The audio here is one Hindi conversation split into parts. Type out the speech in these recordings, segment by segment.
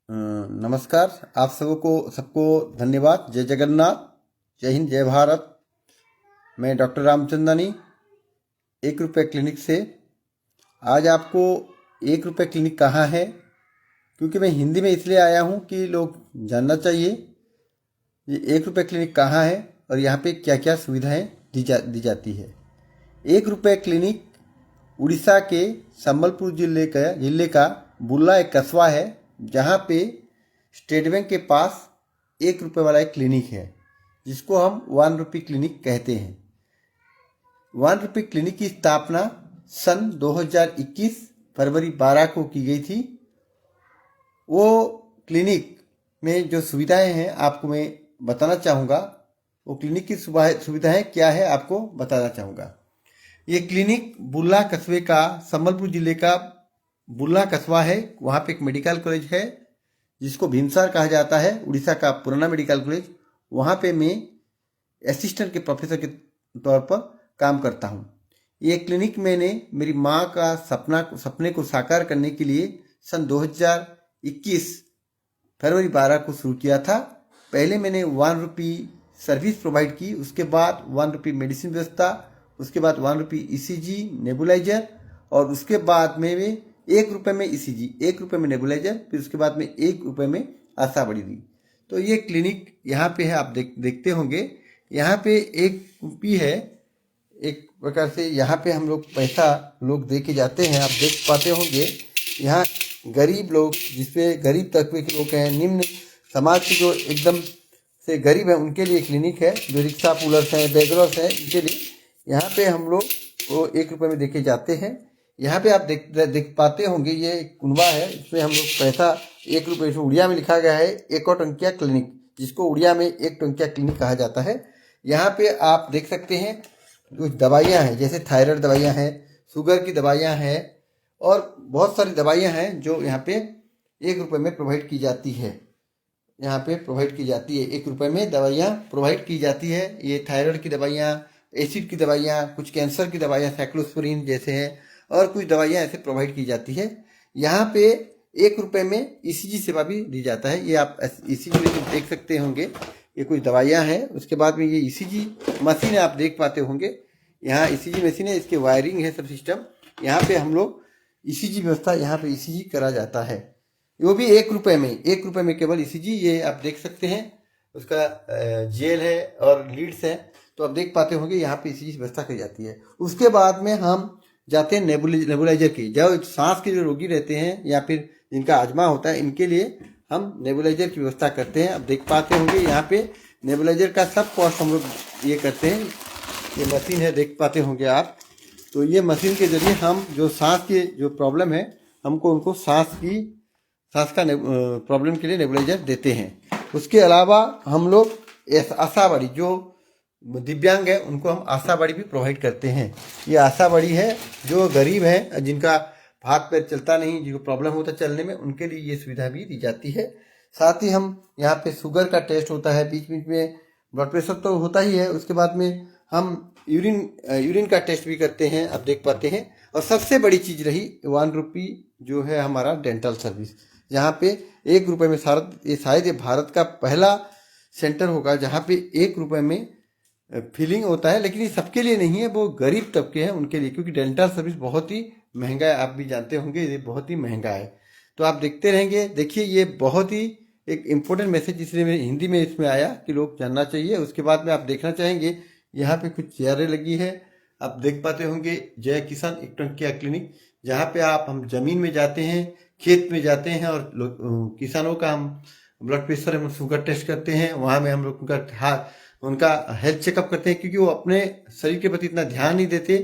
नमस्कार। आप सबको धन्यवाद। जय जगन्नाथ, जय हिंद, जय भारत। मैं डॉक्टर रामचंदानी, 1 रुपये क्लिनिक से। आज आपको 1 रुपये क्लिनिक कहाँ है, क्योंकि मैं हिंदी में इसलिए आया हूँ कि लोग जानना चाहिए ये 1 रुपये क्लिनिक कहाँ है और यहाँ पे क्या क्या सुविधाएं दी जाती है। 1 रुपये क्लिनिक उड़ीसा के संबलपुर जिले का बुर्ला एक कस्बा है, जहाँ पे स्टेट बैंक के पास 1 रुपये वाला एक क्लिनिक है, जिसको हम 1 रुपये क्लिनिक कहते हैं। 1 रुपये क्लिनिक की स्थापना सन 2021 फरवरी 12 को की गई थी। वो क्लिनिक में जो सुविधाएं हैं आपको मैं बताना चाहूँगा। वो क्लिनिक की सुविधाएं क्या है आपको बताना चाहूँगा। ये क्लिनिक बुर्ला कस्बे का, संबलपुर जिले का बुर्ला कस्बा है। वहाँ पे एक मेडिकल कॉलेज है जिसको भीमसार कहा जाता है, उड़ीसा का पुराना मेडिकल कॉलेज। वहाँ पे मैं असिस्टेंट के प्रोफेसर के तौर पर काम करता हूँ। ये क्लिनिक मैंने मेरी माँ का सपने को साकार करने के लिए सन 2021 फरवरी 12 को शुरू किया था। पहले मैंने 1 रुपये सर्विस प्रोवाइड की, उसके बाद 1 रुपये मेडिसिन व्यवस्था, उसके बाद 1 रुपये ईसीजी नेबुलाइजर, और उसके बाद में 1 रुपये में ईसीजी, 1 रुपये में नेबुलाइजर, फिर उसके बाद में 1 रुपये में आशा बढ़ी दी। तो ये क्लिनिक यहाँ पे है, आप देखते होंगे। यहाँ पे एक कुपी है, एक प्रकार से यहाँ पे हम लोग पैसा लोग दे के जाते हैं। आप देख पाते होंगे यहाँ गरीब लोग, जिसपे गरीब तबके के लोग हैं, निम्न समाज के जो एकदम से गरीब है, उनके लिए क्लिनिक है। जो रिक्शा पुलर्स हैं, बेगरर्स हैं, इनके लिए यहाँ पे हम लोग वो 1 रुपये में देके जाते हैं। यहाँ पे आप देख पाते होंगे ये एक कुनबा है, इसमें हम लोग पैसा 1 रुपये, इसमें उड़िया में लिखा गया है एक टंकिया क्लिनिक, जिसको उड़िया में 1 टंकिया क्लिनिक कहा जाता है। यहाँ पे आप देख सकते हैं कुछ दवाइयाँ हैं, जैसे थायराइड दवाइयाँ हैं, शुगर की दवाइयाँ हैं, और बहुत सारी दवाइयाँ हैं जो यहाँ पे 1 रुपये में प्रोवाइड की जाती है। यहाँ पे प्रोवाइड की जाती है, 1 रुपये में दवाइयाँ प्रोवाइड की जाती है। ये थायराइड की दवाइयाँ, एसिड की दवाइयाँ, कुछ कैंसर की दवाइयाँ साइक्लोस्पोरिन जैसे हैं, और कुछ दवाइयाँ ऐसे प्रोवाइड की जाती है। यहाँ पे 1 रुपये में ईसीजी सेवा भी दी जाता है। ये आप ईसीजी में देख सकते होंगे, ये कुछ दवाइयाँ हैं। उसके बाद में ये ईसीजी मशीन आप देख पाते होंगे, यहाँ ईसीजी मशीन है, इसके वायरिंग है सब सिस्टम। यहाँ पे हम लोग ईसीजी व्यवस्था, यहाँ पे ईसीजी करा जाता है, वो भी 1 रुपये में। 1 रुपये में केवल ईसीजी, ये आप देख सकते हैं। उसका जेल है और लीड्स है, तो आप देख पाते होंगे यहाँ पे ईसीजी व्यवस्था की जाती है। उसके बाद में हम जाते हैं नेबुलाइजर की। जो सांस के जो रोगी रहते हैं या फिर जिनका अजमा होता है, इनके लिए हम नेबुलाइजर की व्यवस्था करते हैं। आप देख पाते होंगे यहाँ पे नेबुलाइजर का सब कॉस्ट हम लोग ये करते हैं। ये मशीन है, देख पाते होंगे आप। तो ये मशीन के जरिए हम जो सांस के जो प्रॉब्लम है, हमको उनको सांस का प्रॉब्लम के लिए नेबुलाइजर देते हैं। उसके अलावा हम लोग आशा बाड़ी, जो दिव्यांग है, उनको हम आशा बाड़ी भी प्रोवाइड करते हैं। ये आशा बाड़ी है जो गरीब है, जिनका हाथ पैर चलता नहीं, जिनको प्रॉब्लम होता है चलने में, उनके लिए ये सुविधा भी दी जाती है। साथ ही हम यहाँ पे शुगर का टेस्ट होता है, बीच बीच में ब्लड प्रेशर तो होता ही है। उसके बाद में हम यूरिन का टेस्ट भी करते हैं, आप देख पाते हैं। और सबसे बड़ी चीज़ रही 1 रुपये जो है हमारा डेंटल सर्विस, जहाँ पे 1 रुपये में ये शायद ये भारत का पहला सेंटर होगा जहाँ पे 1 रुपये में फीलिंग होता है। लेकिन ये सबके लिए नहीं है, वो गरीब तबके हैं उनके लिए, क्योंकि डेंटल सर्विस बहुत ही महंगा है। आप भी जानते होंगे ये बहुत ही महंगा है। तो आप देखते रहेंगे। देखिए, ये बहुत ही एक इम्पोर्टेंट मैसेज इसलिए मैं हिंदी में इसमें आया कि लोग जानना चाहिए। उसके बाद में आप देखना चाहेंगे यहाँ पे कुछ चेयरें लगी है, आप देख पाते होंगे। जय किसान 1 टंकिया क्लिनिक, जहाँ पे हम जमीन में जाते हैं, खेत में जाते हैं, और किसानों का हम ब्लड प्रेशर, हम शुगर टेस्ट करते हैं। वहाँ में हम लोग उनका हेल्थ चेकअप करते हैं, क्योंकि वो अपने शरीर के प्रति इतना ध्यान नहीं देते।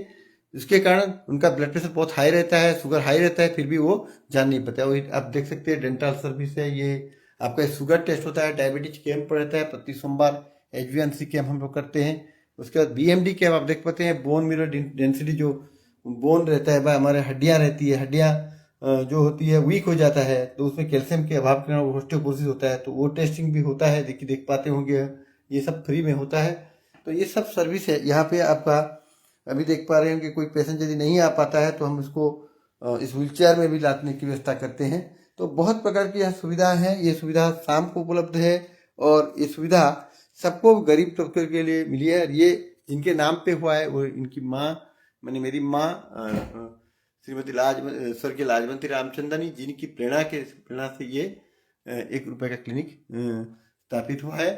उसके कारण उनका ब्लड प्रेशर बहुत हाई रहता है, शुगर हाई रहता है, फिर भी वो जान नहीं पाता। वही आप देख सकते हैं डेंटल सर्विस है। ये आपका शुगर टेस्ट होता है, डायबिटीज कैंप रहता है प्रति सोमवार, HbA1c कैंप हम लोग करते हैं। उसके बाद BMD कैंप आप देख पाते हैं, बोन मिरर डेंसिटी, जो बोन रहता है, हमारे हड्डियाँ रहती है, हड्डियाँ जो होती है वीक हो जाता है, तो उसमें कैल्शियम के अभाव के कारण ऑस्टियोपोरोसिस होता है, तो वो टेस्टिंग भी होता है। देखिए, देख पाते होंगे, ये सब फ्री में होता है। तो ये सब सर्विस है यहाँ पे आपका। अभी देख पा रहे होंगे कोई पेशेंट यदि नहीं आ पाता है, तो हम उसको इस व्हीलचेयर में भी लाने की व्यवस्था करते हैं। तो बहुत प्रकार की यह सुविधा है। ये सुविधा शाम को उपलब्ध है और ये सुविधा सबको गरीब तबके के लिए मिली है। ये जिनके नाम पे हुआ है वो इनकी माँ, मैंने मेरी माँ श्रीमती स्वर्गीय लाजवंती रामचंदानी, जिनकी प्रेरणा से ये 1 रुपए का क्लिनिक स्थापित हुआ है।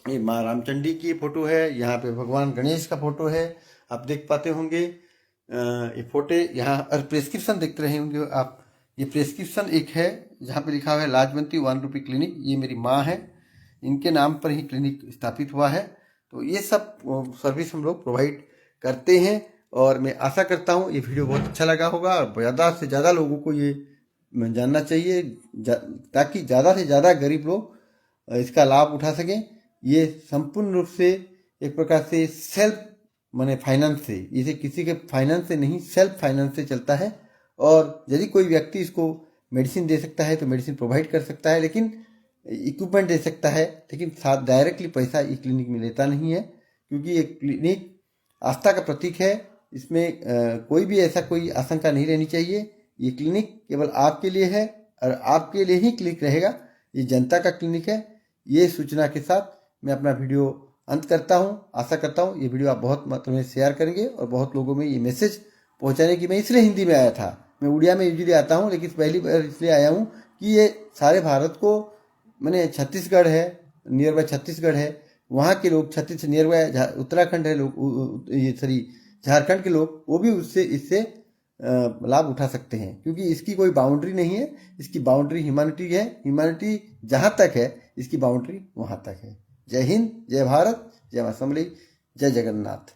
ये माँ रामचंडी की फोटो है, यहाँ पे भगवान गणेश का फोटो है, आप देख पाते होंगे। ये फोटो यहाँ और प्रेस्क्रिप्शन देखते रहे होंगे आप। ये प्रेस्क्रिप्शन एक है जहाँ पे लिखा हुआ है लाजवंती 1 रुपये क्लिनिक। ये मेरी माँ है, इनके नाम पर ही क्लिनिक स्थापित हुआ है। तो ये सब सर्विस हम लोग प्रोवाइड करते हैं और मैं आशा करता हूँ ये वीडियो बहुत अच्छा लगा होगा और ज़्यादा से ज़्यादा लोगों को ये जानना चाहिए ताकि ज़्यादा से ज़्यादा गरीब लोग इसका लाभ उठा सकें। ये संपूर्ण रूप से एक प्रकार से सेल्फ माने फाइनेंस से, इसे किसी के फाइनेंस से नहीं, सेल्फ फाइनेंस से चलता है। और यदि कोई व्यक्ति इसको मेडिसिन दे सकता है तो मेडिसिन प्रोवाइड कर सकता है, लेकिन इक्विपमेंट दे सकता है, लेकिन साथ डायरेक्टली पैसा ये क्लिनिक में लेता नहीं है, क्योंकि ये क्लिनिक आस्था का प्रतीक है। इसमें कोई भी ऐसा कोई आशंका नहीं रहनी चाहिए। ये क्लिनिक केवल आपके लिए है और आपके लिए ही क्लिनिक रहेगा। ये जनता का क्लिनिक है। ये सूचना के साथ मैं अपना वीडियो अंत करता हूँ। आशा करता हूँ ये वीडियो आप बहुत मात्रा में शेयर करेंगे और बहुत लोगों में ये मैसेज पहुँचाने की। मैं इसलिए हिंदी में आया था, मैं उड़िया में यूजुअली आता हूँ, लेकिन पहली बार इसलिए आया हूँ कि ये सारे भारत को, मैंने छत्तीसगढ़ है, नियर बाय छत्तीसगढ़ है, वहाँ के लोग, छत्तीसगढ़ नियर बाय उत्तराखंड है लोग, ये सॉरी झारखंड के लोग, वो भी इससे लाभ उठा सकते हैं, क्योंकि इसकी कोई बाउंड्री नहीं है। इसकी बाउंड्री ह्यूमैनिटी है। ह्यूमैनिटी जहाँ तक है इसकी बाउंड्री वहाँ तक है। जय हिंद, जय भारत, जय मां समलेई, जय जगन्नाथ।